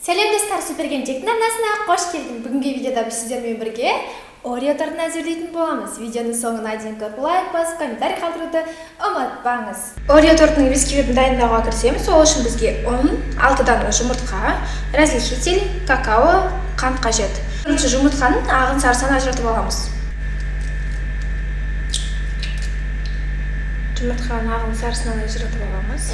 Сәлем достар, Супергенчектің арнасына қош келдің. Бүгінгі видеода біз сіздермен бірге Орео тортын әзірлейтін боламыз. Видеоның соңына дейін көріп лайк басып, комментарий қалдыруды ұмытпаңыз. Орео тортының бисквитін дайындауға кірісеміз. Ол үшін бізге ұн, 6 дана жұмыртқа, разрыхитель, какао, қант қажет. Бірінші жұмыртқаның ағын сарысын ажыратып аламыз. Жұмыртқаның ағын сарысынан ажыратып аламыз.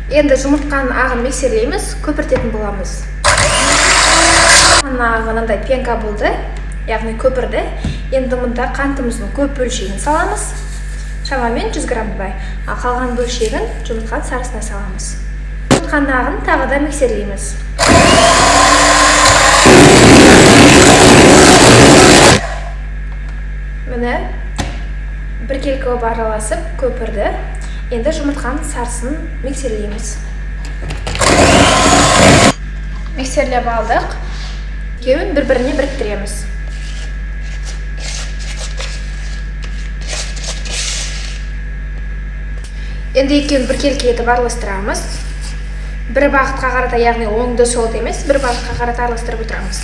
Енді жұмыртқаның ағын миксерлейміз, көпіртетін боламыз. Ағынандай пенка болды, яғни көпірді. Енді мұнда қантымыздың көп бөлшегін саламыз. Шамамен 100 граммдай. Ал қалған бөлшегін жұмыртқаның сарысына саламыз. Жұмыртқаның ағын тағы да миксерлейміз. Міне біркелкі болып араласып көпірді. Енді жұмыртқаның сарысын миксерлейміз. Миксерлеп алдық. Екеуін бір-біріне біріктіреміз. Енді екеуін біркелкі етіп араластырамыз. Бір бағытқа қарата, яғни оңды солды емес, бір бағытқа қарата араластырып отырамыз.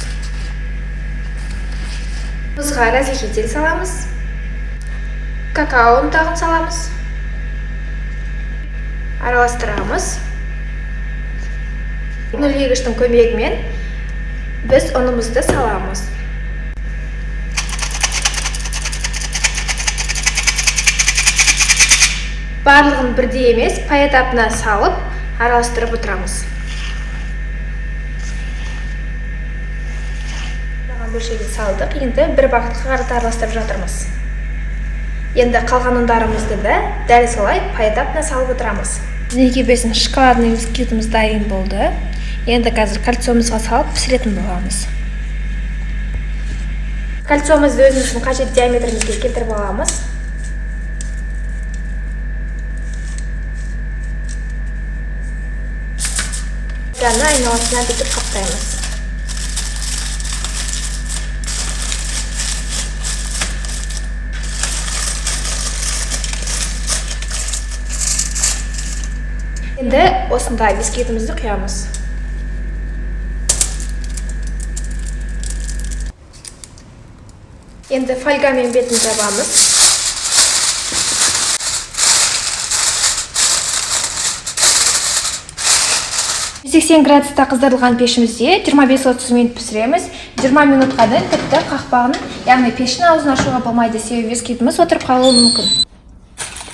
Тұзға разрыхитель саламыз. Какао ұнтағын саламыз. Араластырамыз. Нөлегіштің көмегімен біз ұнымызды саламыз. Барлығын бірдей емес, пай этапына салып, араластырып отырамыз. Бөлшегі салдық, енді бір бағытқа қарата араластырып жатырмыз. Енді қалған ұндарымызды да дәл солай пай этапына салып отырамыз. Неге біздің шоколадный бисквитіміз дайын болды. Енді қазір кольцомызға салып пісіретін боламыз. Кольцомызды өзіміздің қажет диаметрімізге келтіріп аламыз. Жаңа айналасына бүйтіп қаптаймыз. Енді осындай бисквитімізді құямыз. Енді фольгамен бетін жабамыз. градуста қыздырылған пешімізде 25-30 минут пісіреміз. 20 минутқа дейін тіпті қақпағын, яғни пештің аузын ашуға болмайды, себебі бисквитіміз отырып қалуы мүмкін.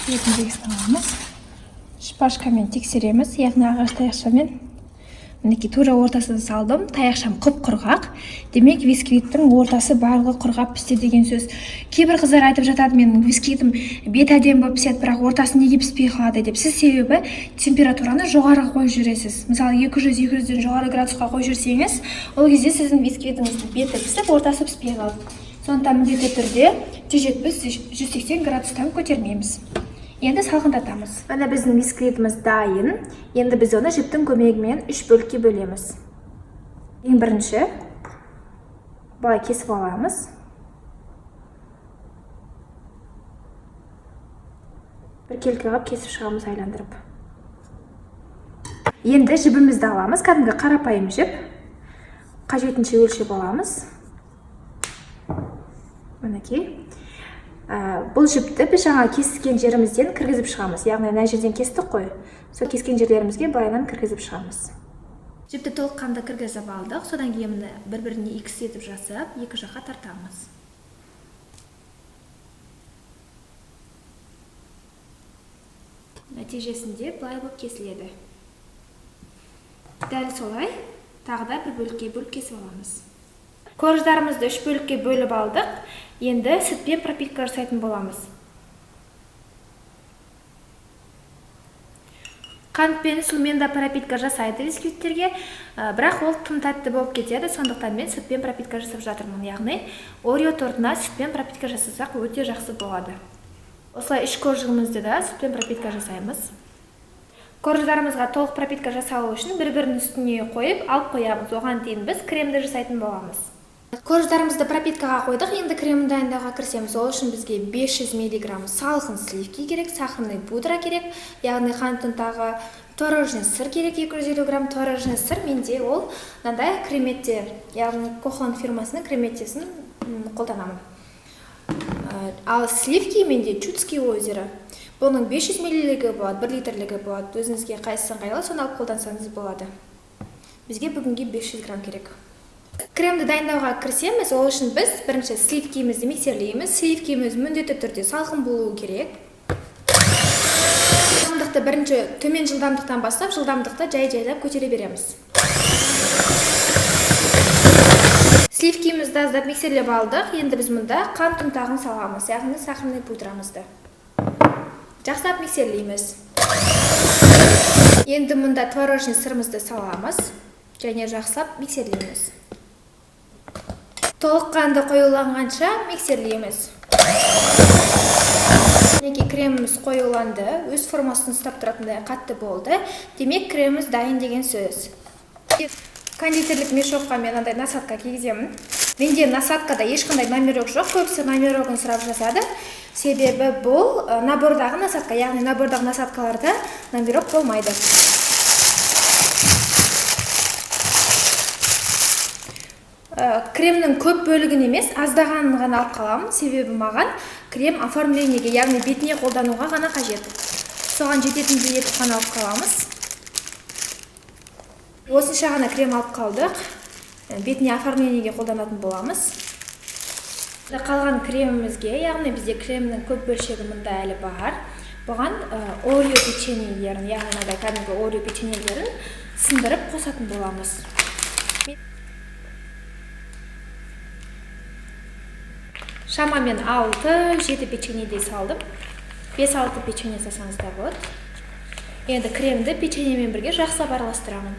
Бетін аламыз. Шпажкамен тексереміз, яғни ағаш таяқшамен. Мінекей тура ортасына салдым, таяқшам құп-құрғақ. Демек, бисквиттің ортасы барлығы құрғап пісті деген сөз. Кейбір қыздар айтып жатады, менің бисквитім бет әдемі болып піседі, бірақ ортасы неге піспей қалады деп. Сіз себебі температураны жоғары қойып жүресіз. Мысалы, 200-200-ден жоғары градусқа қойып жүрсеңіз, ол кезде сіздің бисквитіңіздің беті пісіп, ортасы піспей қалады. Сондықтан міндетті түрде 170-180 градустан көтермейміз. Енді салқындатамыз. Міне біздің бисквитіміз дайын. Енді біз оны жіптің көмегімен 3 бөлікке бөлеміз. Ең бірінші былай кесіп аламыз. Біркелкі қылып кесіп шығамыз айландырып. Енді жібімізді аламыз. Кәдімгі қарапайым жіп. Қажетінше өлшеп аламыз. Мінекей. Бұл жіпті біз жаңа кескен жерімізден кіргізіп шығамыз. Яғни мына жерден кестік қой. Сол кескен жерлерімізге былайынан кіргізіп шығамыз. Жіпті толыққанды кіргізіп алдық. Содан кейін бір-біріне икс етіп жасап, екі жаққа тартамыз. Нәтижесінде былай болып кесіледі. Дәл солай тағы да бір бөлікке бөліп кесіп аламыз. Корждарымызды 3 бөлікке бөліп алдық. Енді сүтпен пропитка жасайтын боламыз. Қант пен сумен да пропитка жасайды бисквиттерге, бірақ ол тым тәтті болып кетеді, сондықтан мен сүтпен пропитка жасап жатырмын. Яғни Орео тортына сүтпен пропитка жасасақ өте жақсы болады. Осылай 3 коржығымызды да сүтпен пропитка жасаймыз. Корждарымызға толық пропитка жасалу үшін бір-бірінің үстіне қойып, алып қоямыз. Оған дейін біз кремді жасайтын боламыз. Корждарымызды пропиткаға қойдық, енді кремді дайындауға кірісеміз. Ол үшін бізге 500 мг салқын сливки керек, сахарный пудра керек, яғни қанттың тағы творожный сыр керек, 250 грамм творожный сыр. Менде ол мынандай креметте, яғни Кохон фирмасының креметтесін қолданамын. Ал сливки менде Чудский озеро. Бұның 500 мл болады, 1 литрлігі болады. Өзіңізге қайсысын ыңғайлы, соны алып қолдансаңыз болады. Бізге бүгінге 500 грамм керек. Кремді дайындауға кірісеміз. Ол үшін біз бірінші сливкимізді миксерлейміз. Сливкиміз міндетті түрде салқын болуы керек. Жылдамдықты бірінші төмен жылдамдықтан бастап, жылдамдықты жай-жайлап көтере береміз. Сливкимізді аздап миксерлеп алдық. Енді біз мұнда қант ұнтағын саламыз, яғни сахарный пудрамызды. Жақсылап миксерлейміз. Енді мұнда творожный сырымызды саламыз, және жақсылап миксерлейміз. Толыққанды қоюланғанша миксерлейміз. Неге креміміз қоюланды, өз формасын ұстап тұратындай қатты болды. Демек, креміміз дайын деген сөз. Кондитерлік мешокқа мен андай насадка кигіземін. Менде насадкада ешқандай номерок жоқ, көбісі номерогын сұрап жасады. Себебі бұл набордағы насадка, яғни набордағы насадкаларда номерок болмайды. Кремнің көп бөлігін емес, аздағанын ғана алып қаламын. Себебі маған крем оформлениеге, яғни бетіне қолдануға ғана қажет. Соған жететіндей етіп қана алып қаламыз. Осынша ғана крем алып қалдық. Бетіне оформлениеге қолданатын боламыз. Қалған кремімізге, яғни бізде кремнің көп бөлшегі мұнда әлі бар. Бұған орео печеньелерін, яғни кәдімгі орео печеньелерін сындырып қосатын боламыз. Шамамен 6-7 печеньедей салдым. 5-6 печенье салсаңыз да болады. Енді кремді печеньемен бірге жақсылап араластырамын.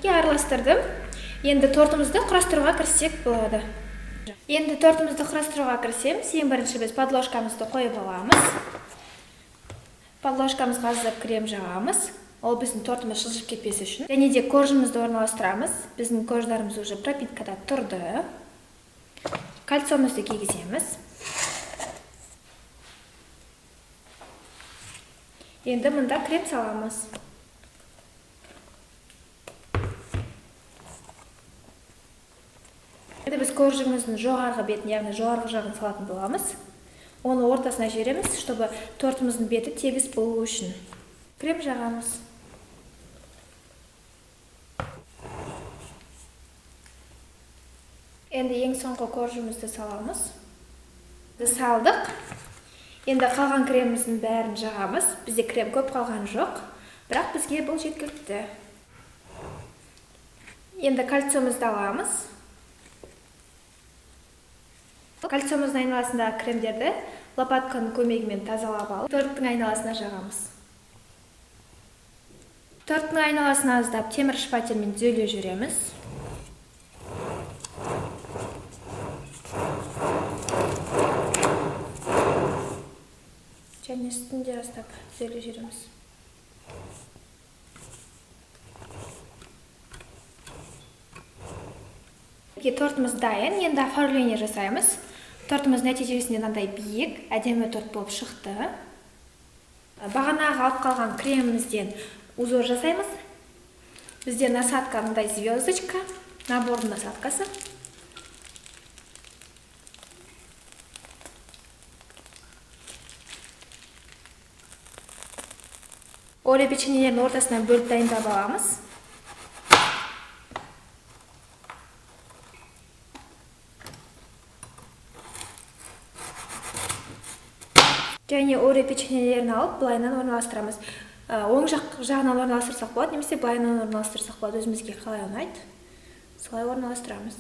Араластырдым. Енді тортымызды құрастыруға кіріссек болады. Енді тортымызды құрастыруға кірісеміз. Ең бірінші біз подложкамызды қойып аламыз. Подложкамызға аздап крем жағамыз. Ол біздің тортымыз жылжып кетпесі үшін. Және де коржымызды орналастырамыз. Біздің корждарымыз уже пропиткада тұрды. Кальцомызды кигіземіз. Енді мұнда крем саламыз. Енді біз коржымыздың жоғарғы бетін, яғни жоғарғы жағын салатын боламыз. Оны ортасына жібереміз, чтобы тортымыздың беті тегіс болуы үшін. Крем жағамыз. Енді ең соңғы коржымызды саламыз. Салдық. Енді қалған креміміздің бәрін жағамыз. Бізде крем көп қалған жоқ, бірақ бізге бұл жеткілікті. Енді кальциомызды аламыз. Кальциомыздың айналасындағы кремдерді лопатканың көмегімен тазалап алып, торттың айналасына жағамыз. Торттың айналасына аздап темір шпательмен түзеле жүреміз. Және үстінде аздап түзеле жүреміз. Тортымыз дайын, енді оформление жасаймыз. Тортымыз нәтижесінде мынандай биік, әдемі торт болып шықты. Бағанағы алып қалған кремімізден узор жасаймыз. Бізде насадка мындай звездочка, набордың насадкасы. Орео печеньелердің ортасынан бөліп дайындап аламыз. Және орео печеньелерін алып, былайынан орналастырамыз. Оң жағынан орналастырсақ болады, немесе былайынан орналастырсақ болады, өзімізге қалай ұнайды. Солай орналастырамыз.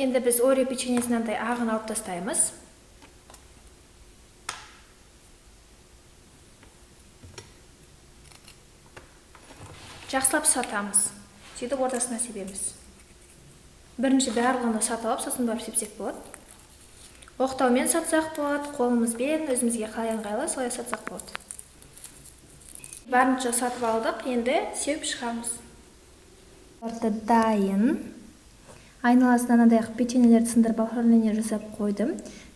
Енді біз орео печеньесінен ағын алып тастаймыз. Жақсылап сатамыз. Сөйтіп ортасына себеміз. Бірінші барлығына саталап, сосын барып сепсек болады. Оқтаумен сатсақ болады, қолымызбен, өзімізге қалай ыңғайлы, солай сатсақ болады. Барынша сатып алдық, енді сеуіп шығамыз. Торты дайын. Айналасына мынадай печеньелерді сындырып оформление жасап қойдым.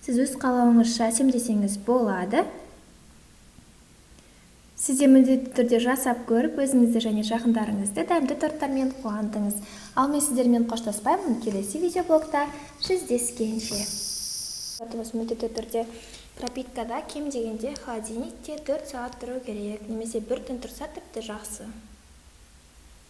Сіз өз қалауыңызша әсемдесеңіз болады. Сіз де міндетті түрде жасап көріп, өзіңізді және жақындарыңызды дәмді торттармен қуантыңыз. Ал мен сіздермен қоштаспаймын, келесі видеоблогта жүздескенше. Тортымыз міндетті түрде пропиткада кем дегенде холодильникте 4 сағат тұру керек, немесе бір түн тұрса тіпті жақсы.